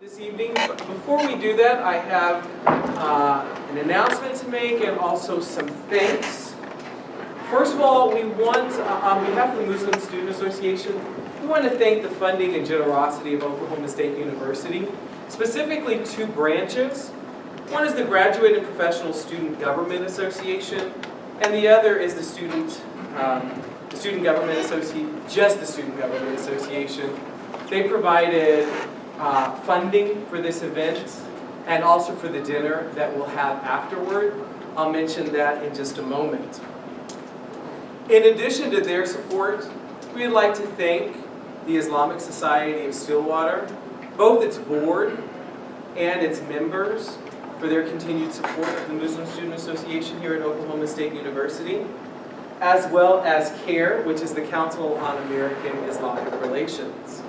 this evening. But before we do that, I have an announcement to make and also some thanks. First of all, we want, on behalf of the Muslim Student Association, we want to thank the funding and generosity of Oklahoma State University, specifically two branches. One is the Graduate and Professional Student Government Association, and the other is the Student Government Association, just the Student Government Association. They provided funding for this event and also for the dinner that we'll have afterward. I'll mention that in just a moment. In addition to their support, we'd like to thank the Islamic Society of Stillwater, both its board and its members, for their continued support of the Muslim Student Association here at Oklahoma State University, as well as CAIR, which is the Council on American Islamic Relations.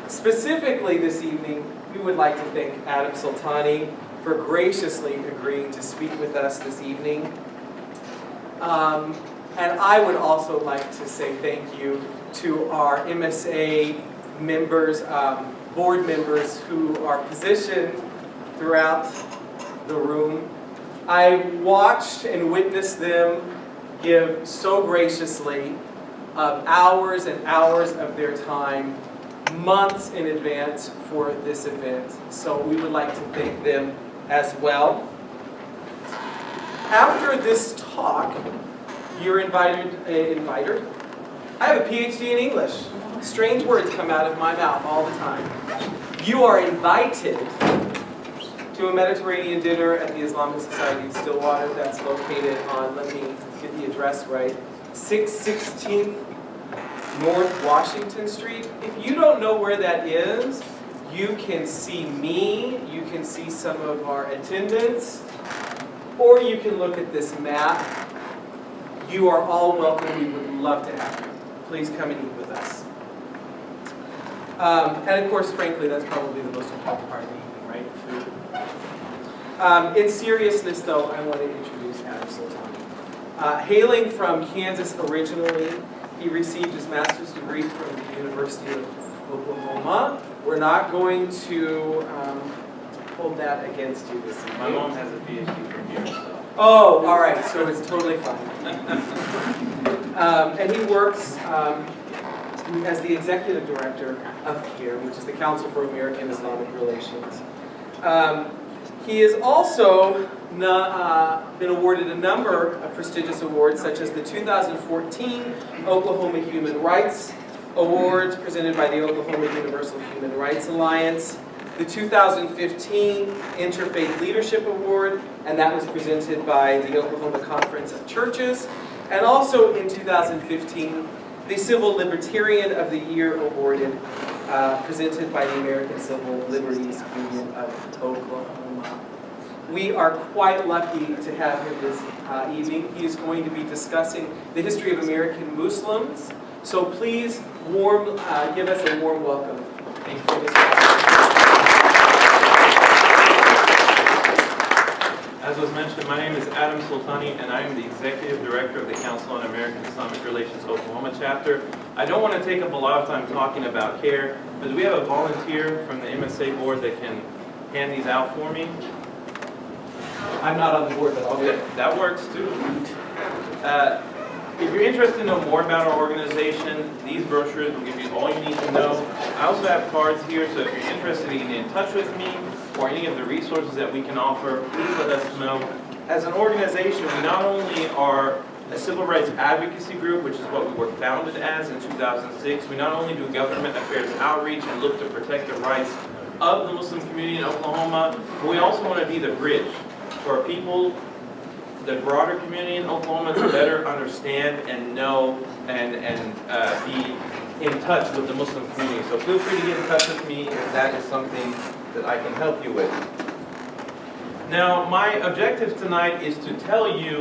Specifically this evening, we would like to thank Adam Soltani for graciously agreeing to speak with us this evening. And I would also like to say thank you to our MSA members, board members who are positioned throughout the room. I watched and witnessed them give so graciously hours and hours of their time, months in advance for this event. So we would like to thank them as well. After this talk, you're invited. I have a PhD in English. Strange words come out of my mouth all the time. You are invited to a Mediterranean dinner at the Islamic Society of Stillwater. That's located on, let me get the address right, 616 North Washington Street. If you don't know where that is, you can see me, you can see some of our attendants, or you can look at this map. You are all welcome. We would love to have you. Please come and eat with us. And of course, frankly, that's probably the most important part of the evening, right? Food. In seriousness, though, I want to introduce Adam Soltani. Hailing from Kansas originally, he received his master's degree from the University of Oklahoma. We're not going to hold that against you this evening. My mom has a PhD from here, so. Oh, all right, so it's totally fine. And he works as the executive director of CAIR, which is the Council for American Islamic Relations. He has also been awarded a number of prestigious awards, such as the 2014 Oklahoma Human Rights Awards presented by the Oklahoma Universal Human Rights Alliance, the 2015 Interfaith Leadership Award, and that was presented by the Oklahoma Conference of Churches, and also in 2015, the Civil Libertarian of the Year awarded, presented by the American Civil Liberties Union of Oklahoma. We are quite lucky to have him this evening. He is going to be discussing the history of American Muslims. So please give us a warm welcome. Thank you for this. As was mentioned, my name is Adam Soltani, and I am the Executive Director of the Council on American Islamic Relations Oklahoma chapter. I don't want to take up a lot of time talking about CAIR, but do we have a volunteer from the MSA board that can hand these out for me? I'm not on the board, but I'll do it. That works too. If you're interested to know more about our organization, these brochures will give you all you need to know. I also have cards here, so if you're interested in getting in touch with me or any of the resources that we can offer, please let us know. As an organization, we not only are a civil rights advocacy group, which is what we were founded as in 2006, we not only do government affairs outreach and look to protect the rights of the Muslim community in Oklahoma, but we also want to be the bridge for people, the broader community in Oklahoma, to better understand and know and be in touch with the Muslim community. So feel free to get in touch with me if that is something that I can help you with. Now, my objective tonight is to tell you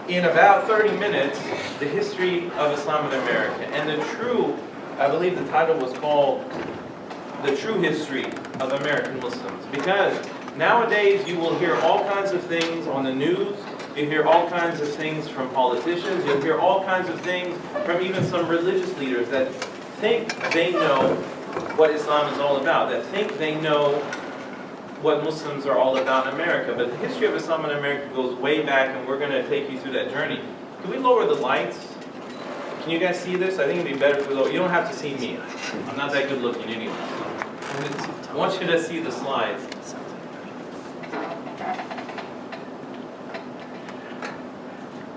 in about 30 minutes the history of Islam in America. And I believe the title was called The True History of American Muslims. Because nowadays, you will hear all kinds of things on the news. You hear all kinds of things from politicians. You'll hear all kinds of things from even some religious leaders that think they know what Islam is all about, that think they know what Muslims are all about in America. But the history of Islam in America goes way back, and we're going to take you through that journey. Can we lower the lights? Can you guys see this? I think it'd be better if we lower. You don't have to see me. I'm not that good looking anyway. I want you to see the slides.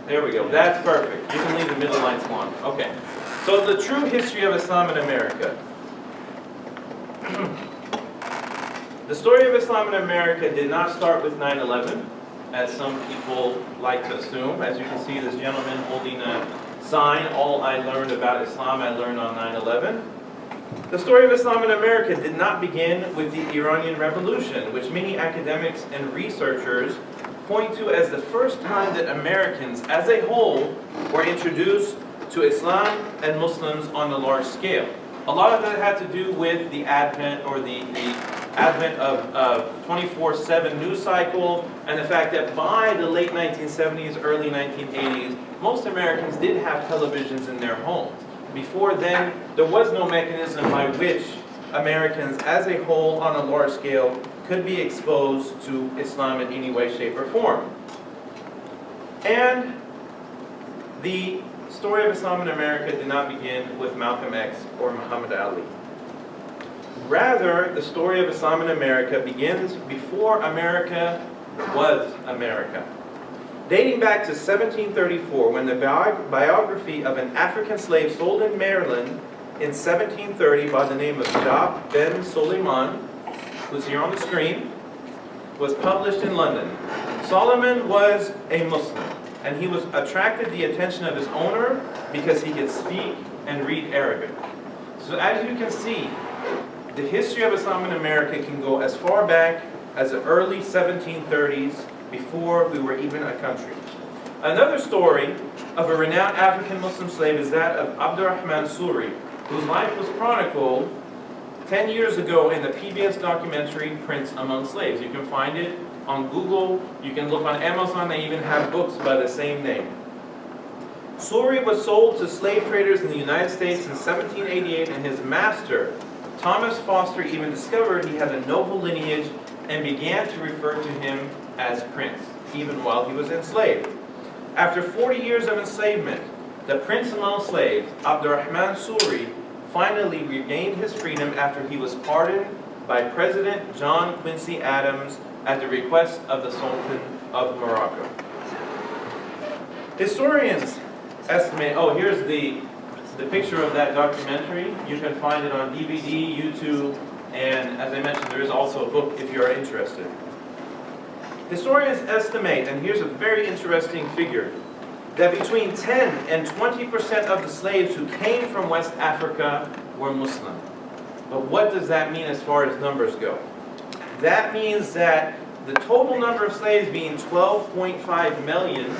There we go. That's perfect. You can leave the middle lights on. Okay. So the true history of Islam in America. The story of Islam in America did not start with 9/11, as some people like to assume. As you can see, this gentleman holding a sign, "All I learned about Islam, I learned on 9/11." The story of Islam in America did not begin with the Iranian Revolution, which many academics and researchers point to as the first time that Americans as a whole were introduced to Islam and Muslims on a large scale. A lot of that had to do with the advent of 24/7 news cycle, and the fact that by the late 1970s, early 1980s, most Americans did have televisions in their homes. Before then, there was no mechanism by which Americans as a whole on a large scale could be exposed to Islam in any way, shape, or form. And the story of Islam in America did not begin with Malcolm X or Muhammad Ali. Rather, the story of Islam in America begins before America was America. Dating back to 1734, when the biography of an African slave sold in Maryland in 1730 by the name of Jab ben Suleiman, who's here on the screen, was published in London. Solomon was a Muslim, and he was attracted the attention of his owner because he could speak and read Arabic. So as you can see, the history of Islam in America can go as far back as the early 1730s, before we were even a country. Another story of a renowned African Muslim slave is that of Abdurrahman Suri, whose life was chronicled 10 years ago in the PBS documentary Prince Among Slaves. You can find it on Google, you can look on Amazon, they even have books by the same name. Suri was sold to slave traders in the United States in 1788, and his master, Thomas Foster, even discovered he had a noble lineage and began to refer to him as Prince, even while he was enslaved. After 40 years of enslavement, the Prince among slaves, Abdurrahman Suri, finally regained his freedom after he was pardoned by President John Quincy Adams at the request of the Sultan of Morocco. Historians estimate, here's the picture of that documentary. You can find it on DVD, YouTube, and as I mentioned, there is also a book if you are interested. Historians estimate, and here's a very interesting figure, that between 10 and 20% of the slaves who came from West Africa were Muslim. But what does that mean as far as numbers go? That means that the total number of slaves being 12.5 million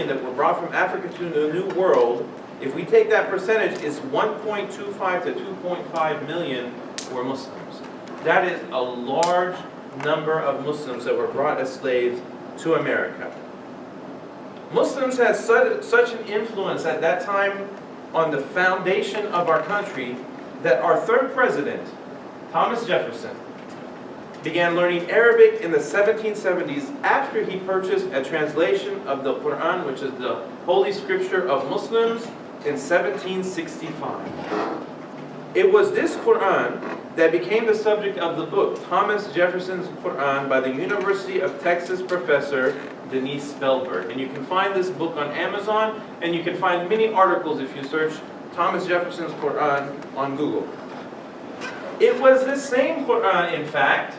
that were brought from Africa to the New World, if we take that percentage, it's 1.25 to 2.5 million were Muslims. That is a large number of Muslims that were brought as slaves to America. Muslims had such an influence at that time on the foundation of our country that our third president, Thomas Jefferson, began learning Arabic in the 1770s after he purchased a translation of the Quran, which is the holy scripture of Muslims, in 1765. It was this Quran that became the subject of the book Thomas Jefferson's Quran by the University of Texas professor Denise Spellberg. And you can find this book on Amazon, and you can find many articles if you search Thomas Jefferson's Quran on Google. It was this same Quran, in fact,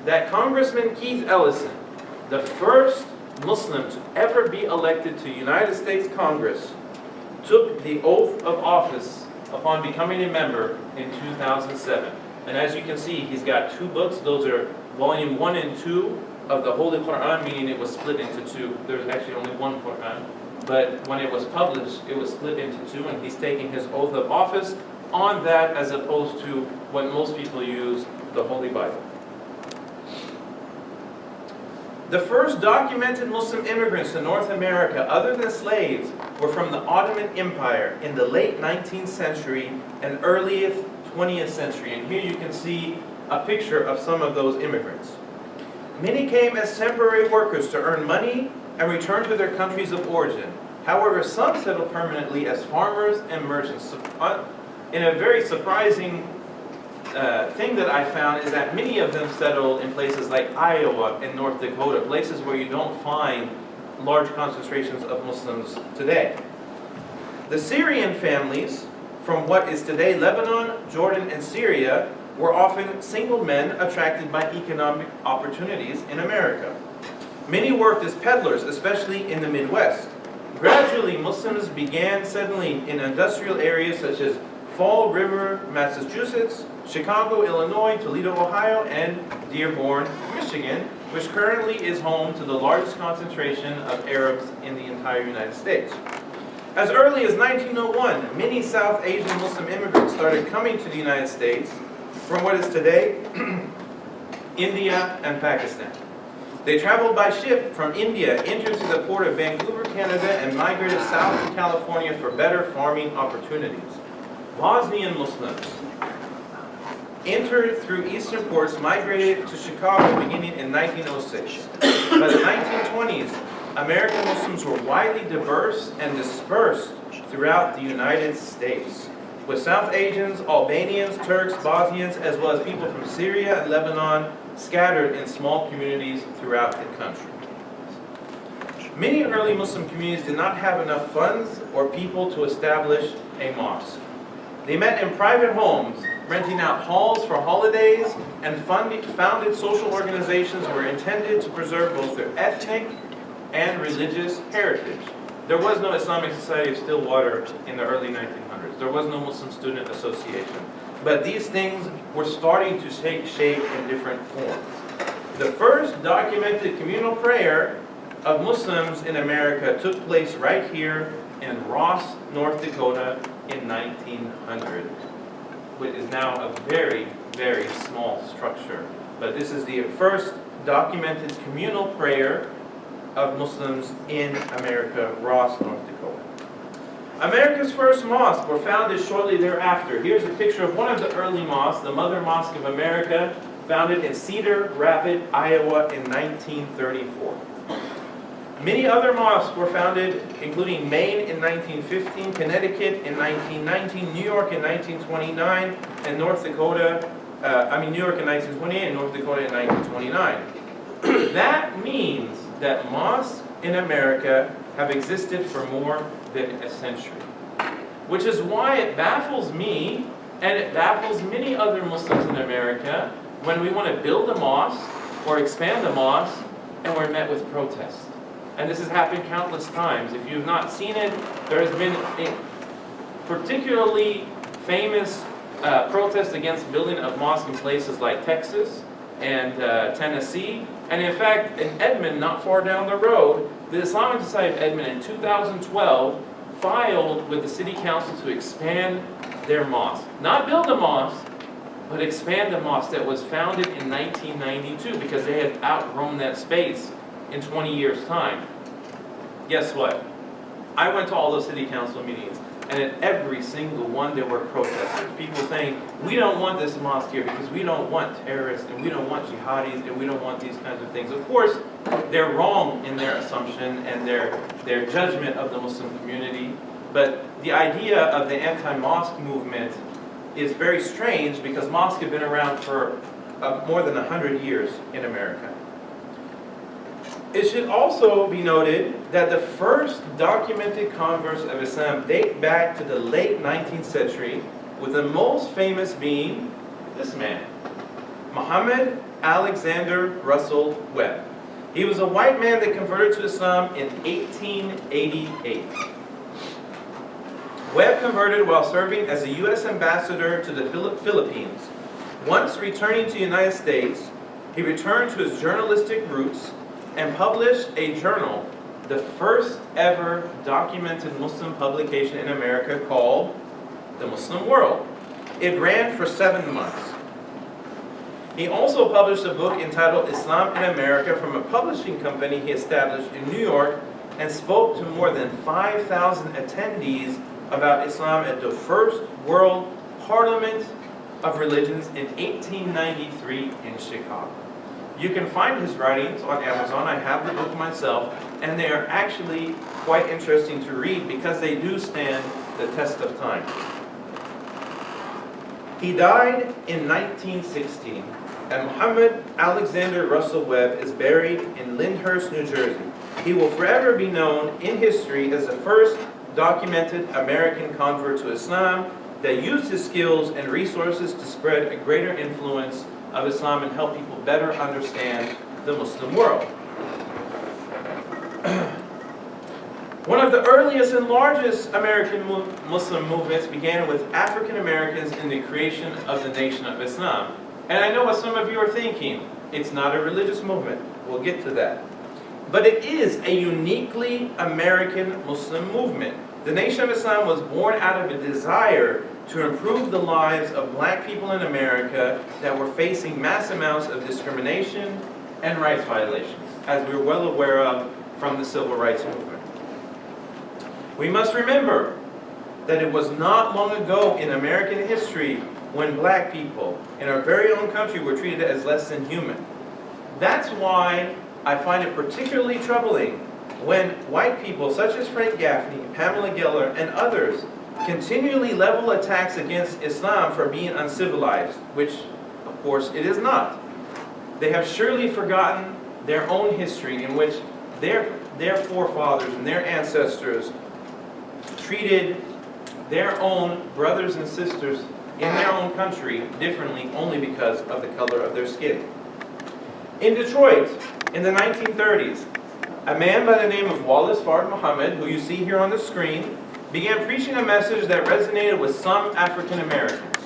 that Congressman Keith Ellison, the first Muslim to ever be elected to United States Congress, took the oath of office upon becoming a member in 2007. And as you can see, he's got two books. Those are volume 1 and 2 of the Holy Quran, meaning it was split into two. There's actually only one Quran. But when it was published, it was split into two, and he's taking his oath of office on that as opposed to what most people use, the Holy Bible. The first documented Muslim immigrants to North America, other than slaves, were from the Ottoman Empire in the late 19th century and early 20th century. And here you can see a picture of some of those immigrants. Many came as temporary workers to earn money and return to their countries of origin. However, some settled permanently as farmers and merchants. In a very surprising thing that I found is that many of them settled in places like Iowa and North Dakota, places where you don't find large concentrations of Muslims today. The Syrian families from what is today Lebanon, Jordan, and Syria were often single men attracted by economic opportunities in America. Many worked as peddlers, especially in the Midwest. Gradually, Muslims began settling in industrial areas such as Fall River, Massachusetts, Chicago, Illinois, Toledo, Ohio, and Dearborn, Michigan, which currently is home to the largest concentration of Arabs in the entire United States. As early as 1901, many South Asian Muslim immigrants started coming to the United States from what is today India and Pakistan. They traveled by ship from India, entered to the port of Vancouver, Canada, and migrated south to California for better farming opportunities. Bosnian Muslims entered through eastern ports, migrated to Chicago beginning in 1906. By the 1920s, American Muslims were widely diverse and dispersed throughout the United States, with South Asians, Albanians, Turks, Bosnians, as well as people from Syria and Lebanon scattered in small communities throughout the country. Many early Muslim communities did not have enough funds or people to establish a mosque. They met in private homes, renting out halls for holidays, and founded social organizations were intended to preserve both their ethnic and religious heritage. There was no Islamic Society of Stillwater in the early 1900s. There was no Muslim Student Association. But these things were starting to take shape in different forms. The first documented communal prayer of Muslims in America took place right here in Ross, North Dakota in 1900, which is now a very, very small structure. But this is the first documented communal prayer of Muslims in America, Ross, North Dakota. America's first mosques were founded shortly thereafter. Here's a picture of one of the early mosques, the Mother Mosque of America, founded in Cedar Rapids, Iowa in 1934. Many other mosques were founded, including Maine in 1915, Connecticut in 1919, New York in 1929, and New York in 1928 and North Dakota in 1929. That means that mosques in America have existed for more than a century. Which is why it baffles me, and it baffles many other Muslims in America, when we want to build a mosque or expand a mosque, and we're met with protests. And this has happened countless times. If you've not seen it, there has been a particularly famous protest against building of mosques in places like Texas and Tennessee. And in fact, in Edmond, not far down the road, the Islamic Society of Edmond in 2012 filed with the city council to expand their mosque. Not build a mosque, but expand a mosque that was founded in 1992 because they had outgrown that space in 20 years' time. Guess what? I went to all those city council meetings, and at every single one there were protesters. People saying, we don't want this mosque here because we don't want terrorists, and we don't want jihadis, and we don't want these kinds of things. Of course, they're wrong in their assumption and their judgment of the Muslim community, but the idea of the anti-mosque movement is very strange because mosques have been around for more than 100 years in America. It should also be noted that the first documented converts of Islam date back to the late 19th century, with the most famous being this man, Muhammad Alexander Russell Webb. He was a white man that converted to Islam in 1888. Webb converted while serving as a U.S. ambassador to the Philippines. Once returning to the United States, he returned to his journalistic roots and published a journal, the first ever documented Muslim publication in America, called The Muslim World. It ran for 7 months. He also published a book entitled Islam in America from a publishing company he established in New York and spoke to more than 5,000 attendees about Islam at the First World Parliament of Religions in 1893 in Chicago. You can find his writings on Amazon. I have the book myself, and they are actually quite interesting to read because they do stand the test of time. He died in 1916, and Muhammad Alexander Russell Webb is buried in Lyndhurst, New Jersey. He will forever be known in history as the first documented American convert to Islam that used his skills and resources to spread a greater influence of Islam and help people better understand the Muslim world. One of the earliest and largest American Muslim movements began with African Americans in the creation of the Nation of Islam. And I know what some of you are thinking. It's not a religious movement. We'll get to that. But it is a uniquely American Muslim movement. The Nation of Islam was born out of a desire to improve the lives of black people in America that were facing mass amounts of discrimination and rights violations, as we're well aware of from the Civil Rights Movement. We must remember that it was not long ago in American history when black people in our very own country were treated as less than human. That's why I find it particularly troubling when white people such as Frank Gaffney, Pamela Geller, and others continually level attacks against Islam for being uncivilized, which, of course, it is not. They have surely forgotten their own history in which their forefathers and their ancestors treated their own brothers and sisters in their own country differently only because of the color of their skin. In Detroit, in the 1930s, a man by the name of Wallace Fard Muhammad, who you see here on the screen, began preaching a message that resonated with some African Americans.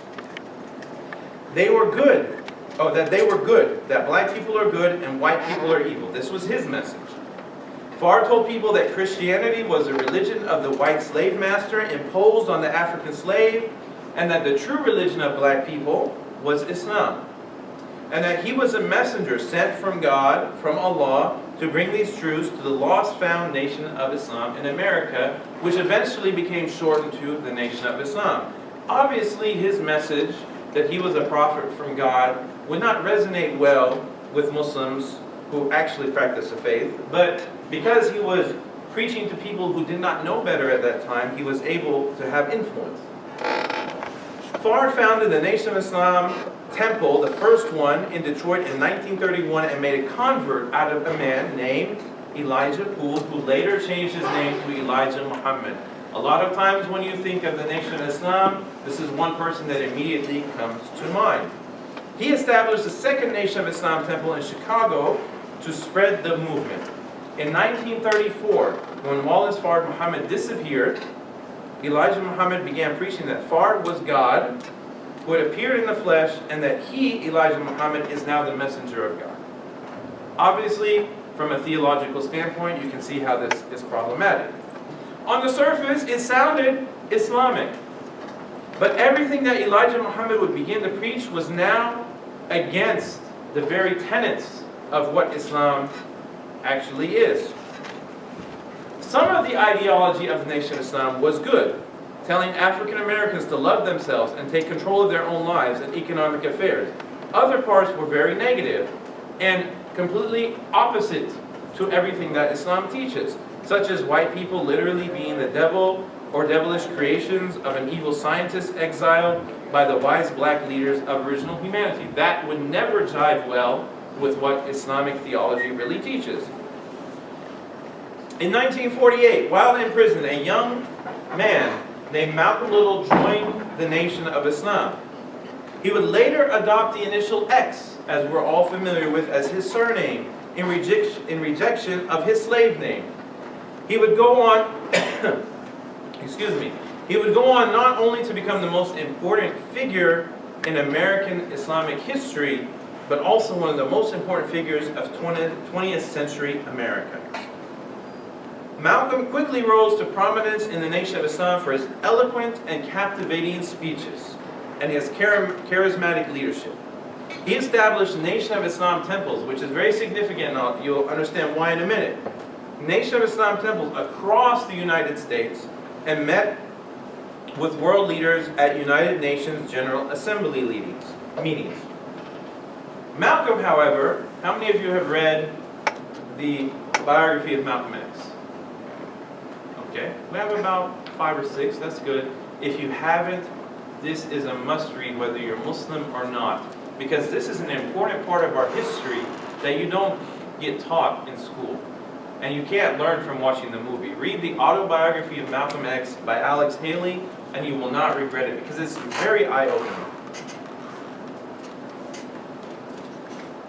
They were good, that black people are good and white people are evil. This was his message. Fard told people that Christianity was a religion of the white slave master imposed on the African slave, and that the true religion of black people was Islam. And that he was a messenger sent from God, from Allah, to bring these truths to the lost found Nation of Islam in America, which eventually became shortened to the Nation of Islam. Obviously, his message that he was a prophet from God would not resonate well with Muslims who actually practice the faith, but because he was preaching to people who did not know better at that time, he was able to have influence. Fard founded the Nation of Islam Temple, the first one in Detroit in 1931, and made a convert out of a man named Elijah Poole, who later changed his name to Elijah Muhammad. A lot of times when you think of the Nation of Islam, this is one person that immediately comes to mind. He established the second Nation of Islam Temple in Chicago to spread the movement. In 1934, when Wallace Fard Muhammad disappeared, Elijah Muhammad began preaching that Fard was God, who had appeared in the flesh, and that he, Elijah Muhammad, is now the messenger of God. Obviously, from a theological standpoint, you can see how this is problematic. On the surface, it sounded Islamic. But everything that Elijah Muhammad would begin to preach was now against the very tenets of what Islam actually is. Some of the ideology of the Nation of Islam was good, telling African Americans to love themselves and take control of their own lives and economic affairs. Other parts were very negative and completely opposite to everything that Islam teaches, such as white people literally being the devil or devilish creations of an evil scientist exiled by the wise black leaders of original humanity. That would never jive well with what Islamic theology really teaches. In 1948, while in prison, a young man named Malcolm Little joined the Nation of Islam. He would later adopt the initial X, as we're all familiar with, as his surname, in rejection of his slave name. He would go on, he would go on not only to become the most important figure in American Islamic history, but also one of the most important figures of 20th century America. Malcolm quickly rose to prominence in the Nation of Islam for his eloquent and captivating speeches and his charismatic leadership. He established Nation of Islam temples, which is very significant, and you'll understand why in a minute. Nation of Islam temples across the United States and met with world leaders at United Nations General Assembly meetings. Malcolm, however, how many of you have read the biography of Malcolm X? Okay, we have about 5 or 6, that's good. If you haven't, this is a must-read whether you're Muslim or not, because this is an important part of our history that you don't get taught in school. And you can't learn from watching the movie. Read the autobiography of Malcolm X by Alex Haley, and you will not regret it, because it's very eye-opening.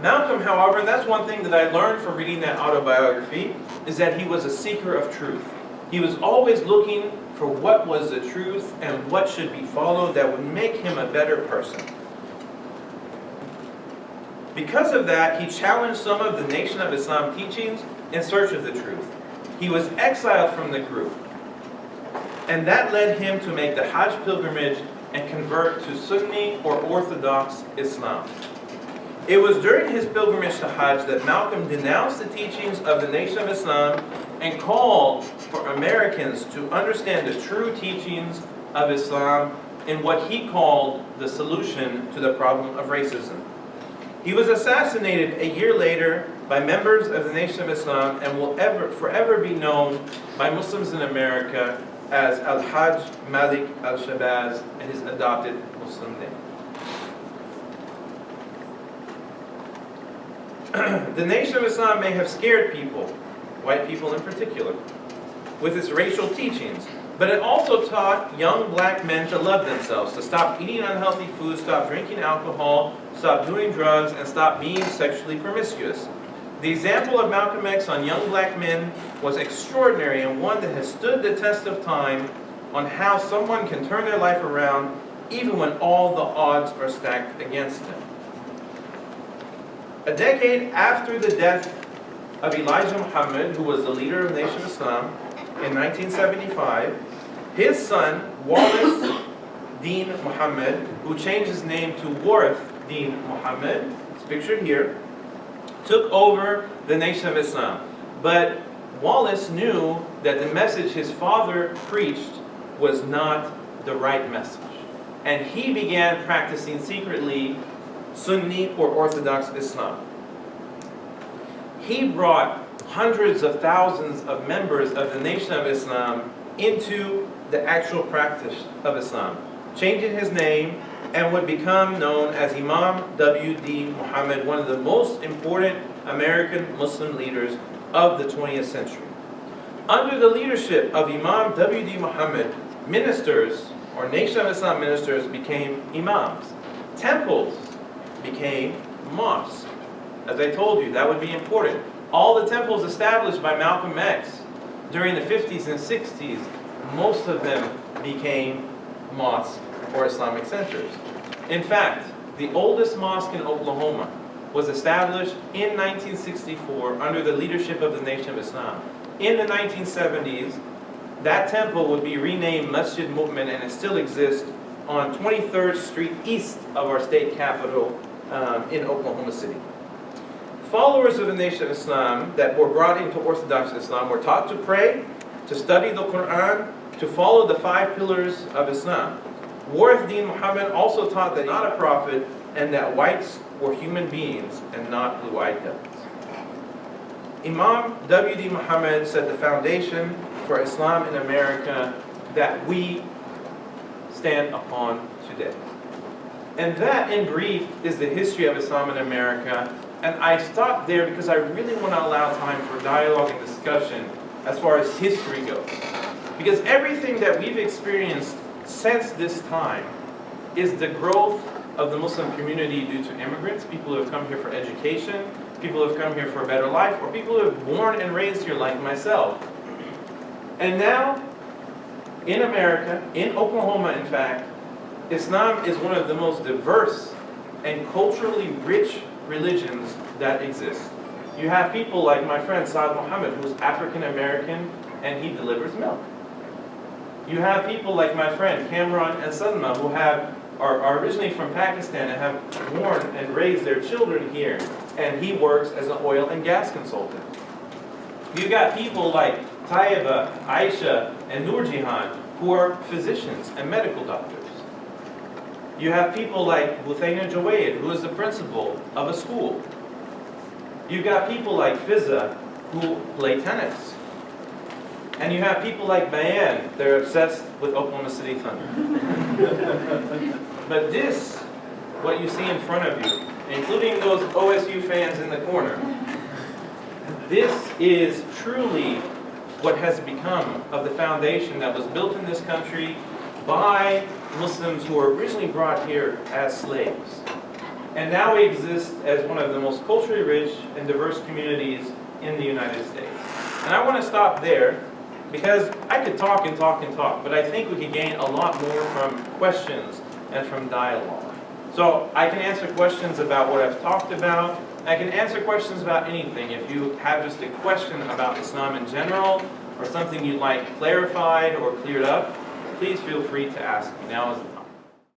Malcolm, however, and that's one thing that I learned from reading that autobiography, is that he was a seeker of truth. He was always looking for what was the truth and what should be followed that would make him a better person. Because of that, he challenged some of the Nation of Islam teachings in search of the truth. He was exiled from the group, and that led him to make the Hajj pilgrimage and convert to Sunni or Orthodox Islam. It was during his pilgrimage to Hajj that Malcolm denounced the teachings of the Nation of Islam and called for Americans to understand the true teachings of Islam in what he called the solution to the problem of racism. He was assassinated a year later by members of the Nation of Islam and will forever be known by Muslims in America as Al-Hajj Malik al-Shabazz, and his adopted Muslim name. The Nation of Islam may have scared people, white people in particular, with its racial teachings, but it also taught young black men to love themselves, to stop eating unhealthy food, stop drinking alcohol, stop doing drugs, and stop being sexually promiscuous. The example of Malcolm X on young black men was extraordinary, and one that has stood the test of time on how someone can turn their life around even when all the odds are stacked against them. A decade after the death of Elijah Muhammad, who was the leader of the Nation of Islam, in 1975, his son, Wallace Dean Muhammad, who changed his name to Warith Dean Muhammad, it's pictured here, took over the Nation of Islam. But Wallace knew that the message his father preached was not the right message. And he began practicing secretly Sunni or Orthodox Islam. He brought hundreds of thousands of members of the Nation of Islam into the actual practice of Islam, changing his name, and would become known as Imam W.D. Muhammad, one of the most important American Muslim leaders of the 20th century. Under the leadership of Imam W.D. Muhammad, ministers, or Nation of Islam ministers, became imams. Temples became mosques. As I told you, that would be important. All the temples established by Malcolm X during the 50s and 60s, most of them became mosques or Islamic centers. In fact, the oldest mosque in Oklahoma was established in 1964 under the leadership of the Nation of Islam. In the 1970s, that temple would be renamed Masjid Mu'min, and it still exists on 23rd Street east of our state capital in Oklahoma City. Followers of the Nation of Islam that were brought into Orthodox Islam were taught to pray, to study the Quran, to follow the 5 pillars of Islam. Warith Dean Muhammad also taught that not a prophet and that whites were human beings and not blue-eyed devils. Imam W.D. Muhammad set the foundation for Islam in America that we stand upon today. And that, in brief, is the history of Islam in America. And I stop there because I really want to allow time for dialogue and discussion as far as history goes. Because everything that we've experienced since this time is the growth of the Muslim community due to immigrants, people who have come here for education, people who have come here for a better life, or people who have born and raised here like myself. And now, in America, in Oklahoma in fact, Islam is one of the most diverse and culturally rich religions that exist. You have people like my friend Saad Muhammad, who's African American, and he delivers milk. You have people like my friend Kamran and Salma, who are originally from Pakistan and have born and raised their children here, and he works as an oil and gas consultant. You've got people like Taiba, Aisha, and Nurjihan, who are physicians and medical doctors. You have people like Huthaina Jawaid, who is the principal of a school. You've got people like Fizza, who play tennis. And you have people like Bayan, they're obsessed with Oklahoma City Thunder. But this, what you see in front of you, including those OSU fans in the corner, this is truly what has become of the foundation that was built in this country by Muslims who were originally brought here as slaves. And now we exist as one of the most culturally rich and diverse communities in the United States. And I want to stop there because I could talk and talk and talk, but I think we could gain a lot more from questions and from dialogue. So I can answer questions about what I've talked about. I can answer questions about anything. If you have just a question about Islam in general or something you'd like clarified or cleared up, please feel free to ask me. Now is the time.